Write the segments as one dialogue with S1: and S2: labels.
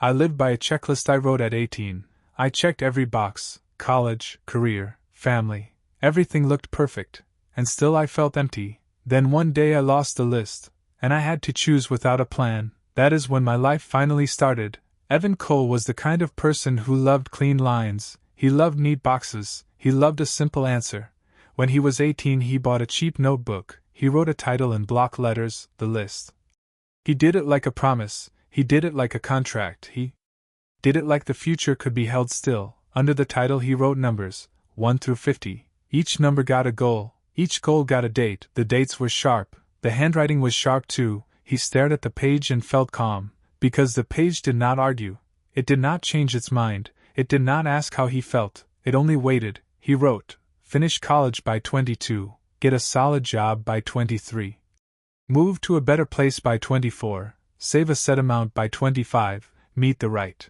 S1: I lived by a checklist I wrote at 18. I checked every box: college, career, family. Everything looked perfect, and still I felt empty. Then one day I lost the list, and I had to choose without a plan. That is when my life finally started. Evan Cole was the kind of person who loved clean lines, he loved neat boxes, he loved a simple answer. When he was 18, he bought a cheap notebook. He wrote a title in block letters, The List. He did it like a promise, he did it like a contract, he did it like the future could be held still. Under the title he wrote numbers, 1 through 50. Each number got a goal, each goal got a date. The dates were sharp, the handwriting was sharp too. He stared at the page and felt calm, because the page did not argue, it did not change its mind, it did not ask how he felt, it only waited. He wrote, finish college by 22, get a solid job by 23. Move to a better place by 24, save a set amount by 25, meet the right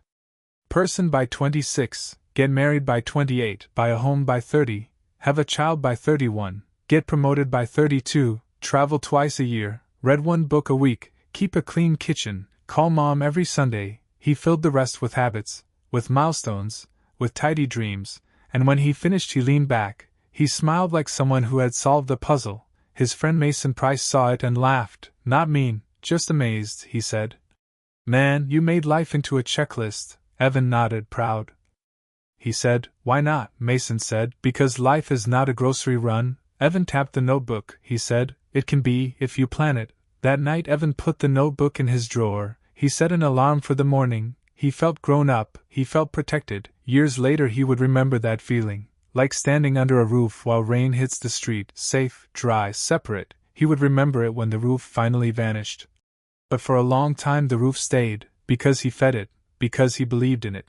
S1: person by 26, get married by 28, buy a home by 30, have a child by 31, get promoted by 32, travel twice a year, read one book a week, keep a clean kitchen, call mom every Sunday. He filled the rest with habits, with milestones, with tidy dreams, and when he finished he leaned back. He smiled like someone who had solved the puzzle. His friend Mason Price saw it and laughed. Not mean, just amazed, he said. Man, you made life into a checklist. Evan nodded, proud. He said, why not? Mason said, because life is not a grocery run. Evan tapped the notebook. He said, it can be, if you plan it. That night Evan put the notebook in his drawer. He set an alarm for the morning. He felt grown up, he felt protected. Years later he would remember that feeling. Like standing under a roof while rain hits the street, safe, dry, separate. He would remember it when the roof finally vanished. But for a long time the roof stayed, because he fed it, because he believed in it.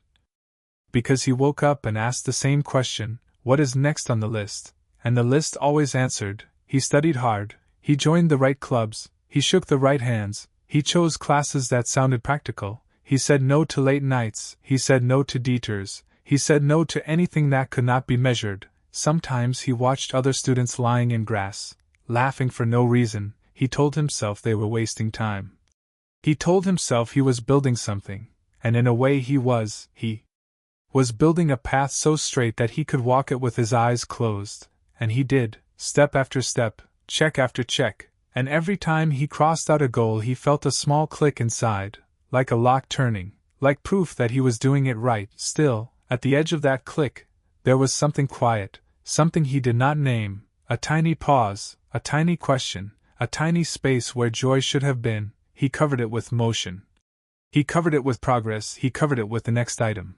S1: Because he woke up and asked the same question, what is next on the list? And the list always answered. He studied hard, he joined the right clubs, he shook the right hands, he chose classes that sounded practical, he said no to late nights, he said no to detours, he said no to anything that could not be measured. Sometimes he watched other students lying in grass, laughing for no reason. He told himself they were wasting time. He told himself he was building something, and in a way he was building a path so straight that he could walk it with his eyes closed, and he did, step after step, check after check, and every time he crossed out a goal he felt a small click inside, like a lock turning, like proof that he was doing it right. Still, at the edge of that click, there was something quiet, something he did not name, a tiny pause, a tiny question, a tiny space where joy should have been. He covered it with motion. He covered it with progress, he covered it with the next item.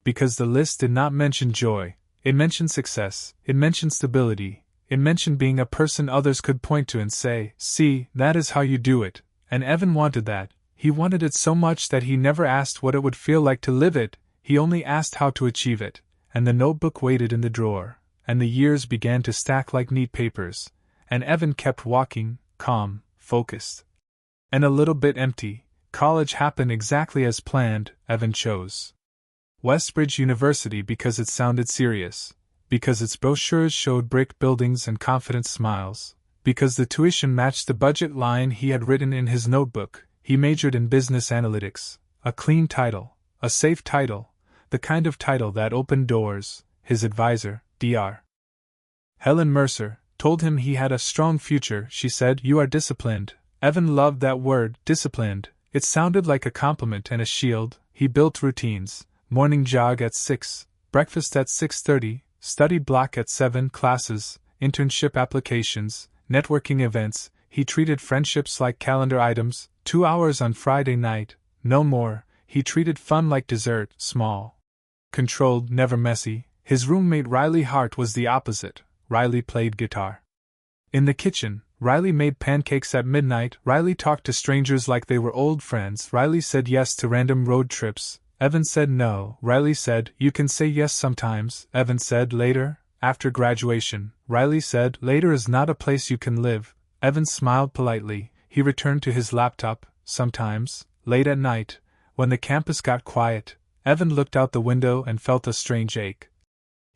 S1: Because the list did not mention joy, it mentioned success, it mentioned stability, it mentioned being a person others could point to and say, see, that is how you do it. And Evan wanted that. He wanted it so much that he never asked what it would feel like to live it, he only asked how to achieve it. And the notebook waited in the drawer, and the years began to stack like neat papers, and Evan kept walking, calm, focused. And a little bit empty. College happened exactly as planned. Evan chose Westbridge University because it sounded serious, because its brochures showed brick buildings and confident smiles, because the tuition matched the budget line he had written in his notebook. He majored in business analytics, a clean title, a safe title, the kind of title that opened doors. His advisor, Dr. Helen Mercer, told him he had a strong future. She said, you are disciplined. Evan loved that word, disciplined. It sounded like a compliment and a shield. He built routines, morning jog at 6, breakfast at 6:30, study block at 7, classes, internship applications, networking events. He treated friendships like calendar items, 2 hours on Friday night, no more. He treated fun like dessert, small, controlled, never messy. His roommate Riley Hart was the opposite. Riley played guitar in the kitchen. Riley made pancakes at midnight. Riley talked to strangers like they were old friends. Riley said yes to random road trips. Evan said no. Riley said, you can say yes sometimes. Evan said later, after graduation. Riley said, later is not a place you can live. Evan smiled politely. He returned to his laptop. Sometimes, late at night, when the campus got quiet, Evan looked out the window and felt a strange ache.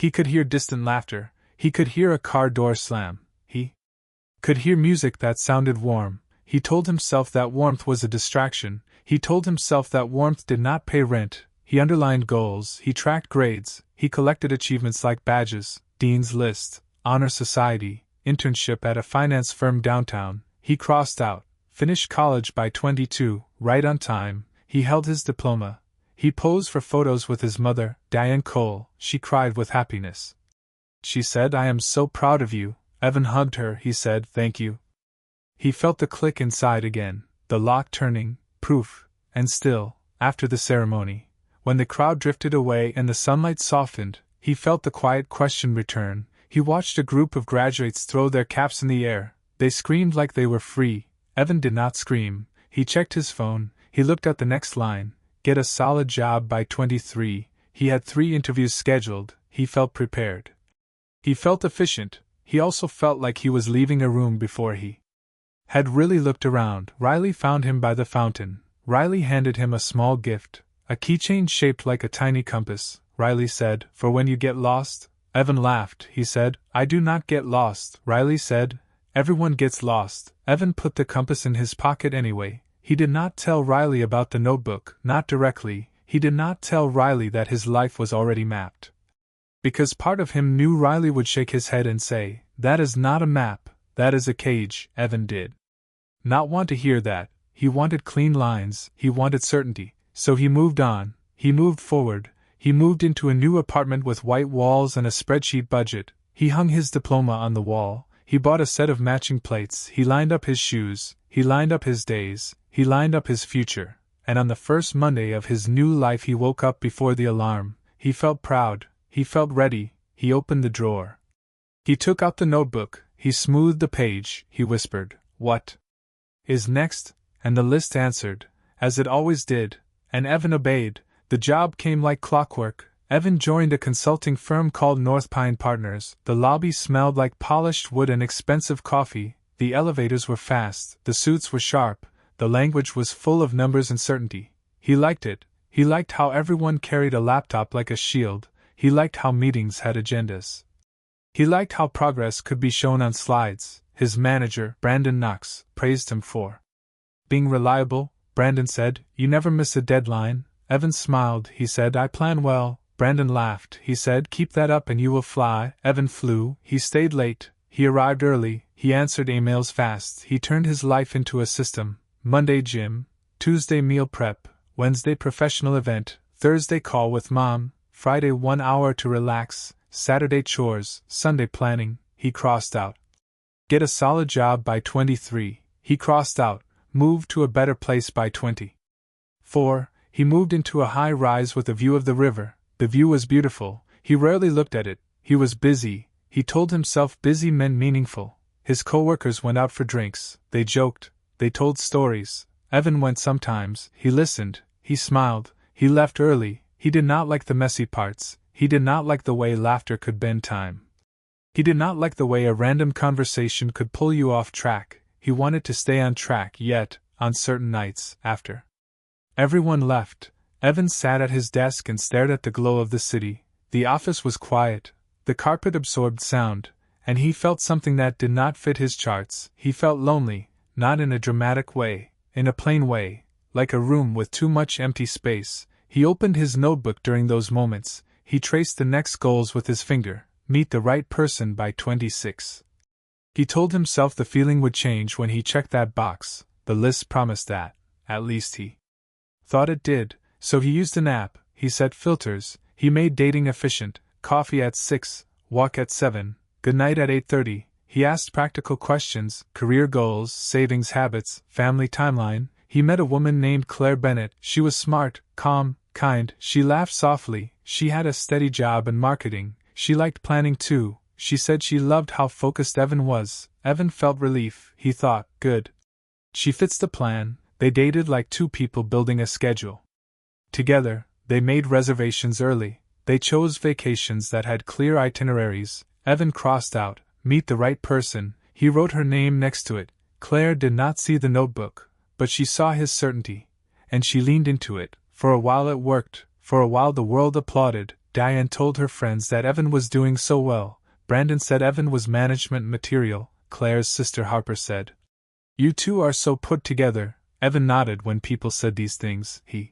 S1: He could hear distant laughter. He could hear a car door slam. He could hear music that sounded warm. He told himself that warmth was a distraction. He told himself that warmth did not pay rent. He underlined goals, he tracked grades, he collected achievements like badges, Dean's List, Honor Society, internship at a finance firm downtown. He crossed out, finished college by 22, right on time. He held his diploma. He posed for photos with his mother, Diane Cole. She cried with happiness. She said, "I am so proud of you." Evan hugged her. He said, "Thank you." He felt the click inside again, the lock turning, proof, and still, after the ceremony, when the crowd drifted away and the sunlight softened, he felt the quiet question return. He watched a group of graduates throw their caps in the air. They screamed like they were free. Evan did not scream. He checked his phone. He looked at the next line. Get a solid job by 23. He had 3 interviews scheduled. He felt prepared. He felt efficient. He also felt like he was leaving a room before he had really looked around. Riley found him by the fountain. Riley handed him a small gift, a keychain shaped like a tiny compass. Riley said, "For when you get lost." Evan laughed. He said, "I do not get lost." Riley said, "Everyone gets lost." Evan put the compass in his pocket anyway. He did not tell Riley about the notebook, not directly. He did not tell Riley that his life was already mapped. Because part of him knew Riley would shake his head and say, "That is not a map, that is a cage." Evan did not want to hear that. He wanted clean lines, he wanted certainty. So he moved on, he moved forward, he moved into a new apartment with white walls and a spreadsheet budget. He hung his diploma on the wall, he bought a set of matching plates, he lined up his shoes, he lined up his days, he lined up his future, and on the first Monday of his new life he woke up before the alarm. He felt proud, he felt ready. He opened the drawer. He took out the notebook, he smoothed the page, he whispered, "What is next?" And the list answered, as it always did, and Evan obeyed. The job came like clockwork. Evan joined a consulting firm called North Pine Partners. The lobby smelled like polished wood and expensive coffee. The elevators were fast, the suits were sharp, the language was full of numbers and certainty. He liked it. He liked how everyone carried a laptop like a shield. He liked how meetings had agendas. He liked how progress could be shown on slides. His manager, Brandon Knox, praised him for being reliable. Brandon said, "You never miss a deadline." Evan smiled. He said, "I plan well." Brandon laughed. He said, "Keep that up and you will fly." Evan flew. He stayed late. He arrived early. He answered emails fast. He turned his life into a system. Monday gym, Tuesday meal prep, Wednesday professional event, Thursday call with mom, Friday 1 hour to relax, Saturday chores, Sunday planning. He crossed out. Get a solid job by 23. He crossed out. Move to a better place by 24. He moved into a high rise with a view of the river. The view was beautiful. He rarely looked at it. He was busy. He told himself busy meant meaningful. His co-workers went out for drinks. They joked. They told stories. Evan went sometimes. He listened. He smiled. He left early. He did not like the messy parts. He did not like the way laughter could bend time. He did not like the way a random conversation could pull you off track. He wanted to stay on track, yet, on certain nights, after everyone left, Evan sat at his desk and stared at the glow of the city. The office was quiet. The carpet absorbed sound, and he felt something that did not fit his charts. He felt lonely, not in a dramatic way, in a plain way, like a room with too much empty space. He opened his notebook during those moments. He traced the next goals with his finger. Meet the right person by 26. He told himself the feeling would change when he checked that box. The list promised that. At least he thought it did. So he used an app. He set filters. He made dating efficient. Coffee at 6, walk at 7, good night at 8:30. He asked practical questions, career goals, savings habits, family timeline. He met a woman named Claire Bennett. She was smart, calm, kind. She laughed softly. She had a steady job in marketing. She liked planning too. She said she loved how focused Evan was. Evan felt relief. He thought, good. She fits the plan. They dated like two people building a schedule. Together, they made reservations early. They chose vacations that had clear itineraries. Evan crossed out, meet the right person. He wrote her name next to it. Claire did not see the notebook, but she saw his certainty, and she leaned into it. For a while it worked. For a while the world applauded. Diane told her friends that Evan was doing so well. Brandon said Evan was management material. Claire's sister Harper said, You two are so put together. Evan nodded when people said these things. He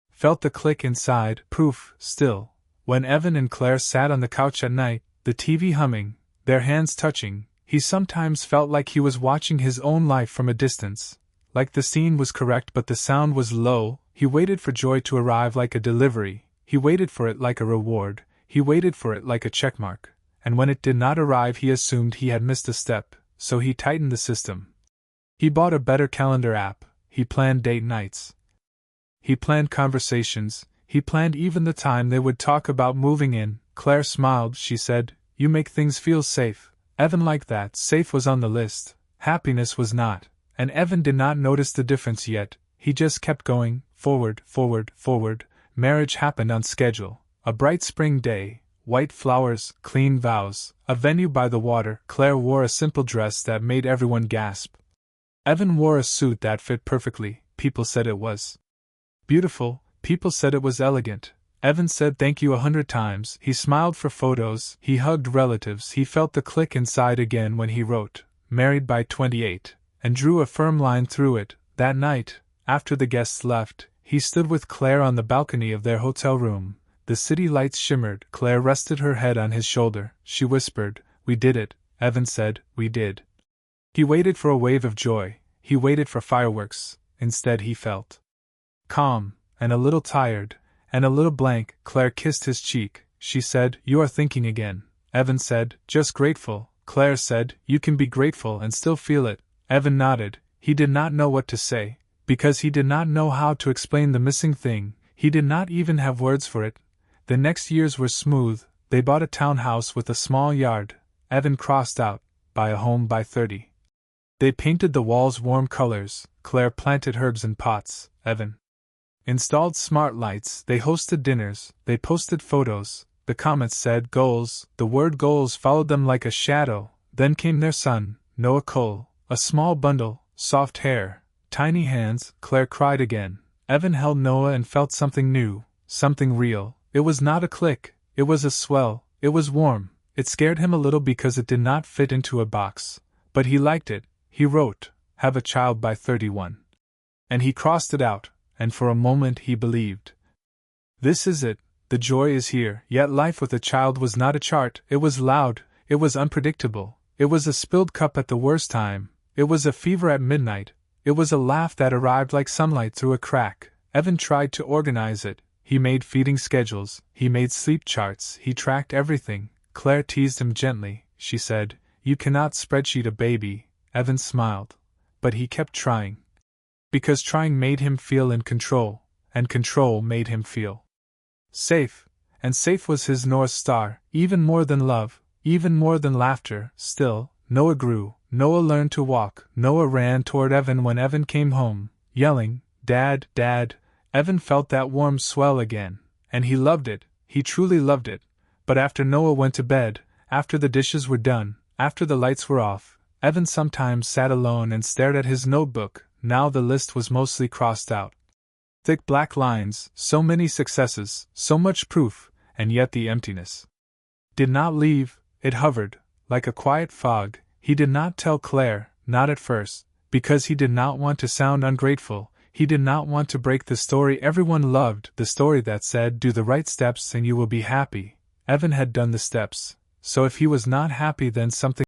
S1: felt the click inside, proof, still. When Evan and Claire sat on the couch at night, the TV humming, their hands touching, he sometimes felt like he was watching his own life from a distance. Like the scene was correct but the sound was low. He waited for joy to arrive like a delivery. He waited for it like a reward. He waited for it like a checkmark. And when it did not arrive he assumed he had missed a step, so he tightened the system. He bought a better calendar app. He planned date nights. He planned conversations. He planned even the time they would talk about moving in. Claire smiled. She said, "You make things feel safe." Evan liked that. Safe was on the list. Happiness was not. And Evan did not notice the difference yet. He just kept going, forward, forward, forward. Marriage happened on schedule. A bright spring day, white flowers, clean vows, a venue by the water. Claire wore a simple dress that made everyone gasp. Evan wore a suit that fit perfectly. People said it was beautiful. People said it was elegant. Evan said thank you 100 times. He smiled for photos. He hugged relatives. He felt the click inside again when he wrote, "Married by 28, and drew a firm line through it. That night, after the guests left, he stood with Claire on the balcony of their hotel room. The city lights shimmered. Claire rested her head on his shoulder. She whispered, "We did it." Evan said, "We did." He waited for a wave of joy. He waited for fireworks. Instead he felt calm, and a little tired, and a little blank. Claire kissed his cheek. She said, "You are thinking again." Evan said, "Just grateful." Claire said, "You can be grateful and still feel it." Evan nodded. He did not know what to say, because he did not know how to explain the missing thing. He did not even have words for it. The next years were smooth. They bought a townhouse with a small yard. Evan crossed out, "Buy a home by 30. They painted the walls warm colors. Claire planted herbs in pots. Evan installed smart lights. They hosted dinners. They posted photos. The comments said goals. The word goals followed them like a shadow. Then came their son, Noah Cole. A small bundle, soft hair, tiny hands. Claire cried again. Evan held Noah and felt something new, something real. It was not a click. It was a swell. It was warm. It scared him a little because it did not fit into a box. But he liked it. He wrote, "Have a child by 31. And he crossed it out, and for a moment he believed. This is it. The joy is here. Yet life with a child was not a chart. It was loud. It was unpredictable. It was a spilled cup at the worst time. It was a fever at midnight. It was a laugh that arrived like sunlight through a crack. Evan tried to organize it. He made feeding schedules. He made sleep charts. He tracked everything. Claire teased him gently. She said, "You cannot spreadsheet a baby." Evan smiled. But he kept trying. Because trying made him feel in control, and control made him feel safe. And safe was his North Star, even more than love, even more than laughter. Still, Noah grew. Noah learned to walk. Noah ran toward Evan when Evan came home, yelling, "Dad, Dad." Evan felt that warm swell again, and he loved it. He truly loved it. But after Noah went to bed, after the dishes were done, after the lights were off, Evan sometimes sat alone and stared at his notebook. Now the list was mostly crossed out. Thick black lines, so many successes, so much proof, and yet the emptiness did not leave. It hovered, like a quiet fog. He did not tell Claire, not at first, because he did not want to sound ungrateful. He did not want to break the story everyone loved, the story that said, "Do the right steps and you will be happy." Evan had done the steps, so if he was not happy then something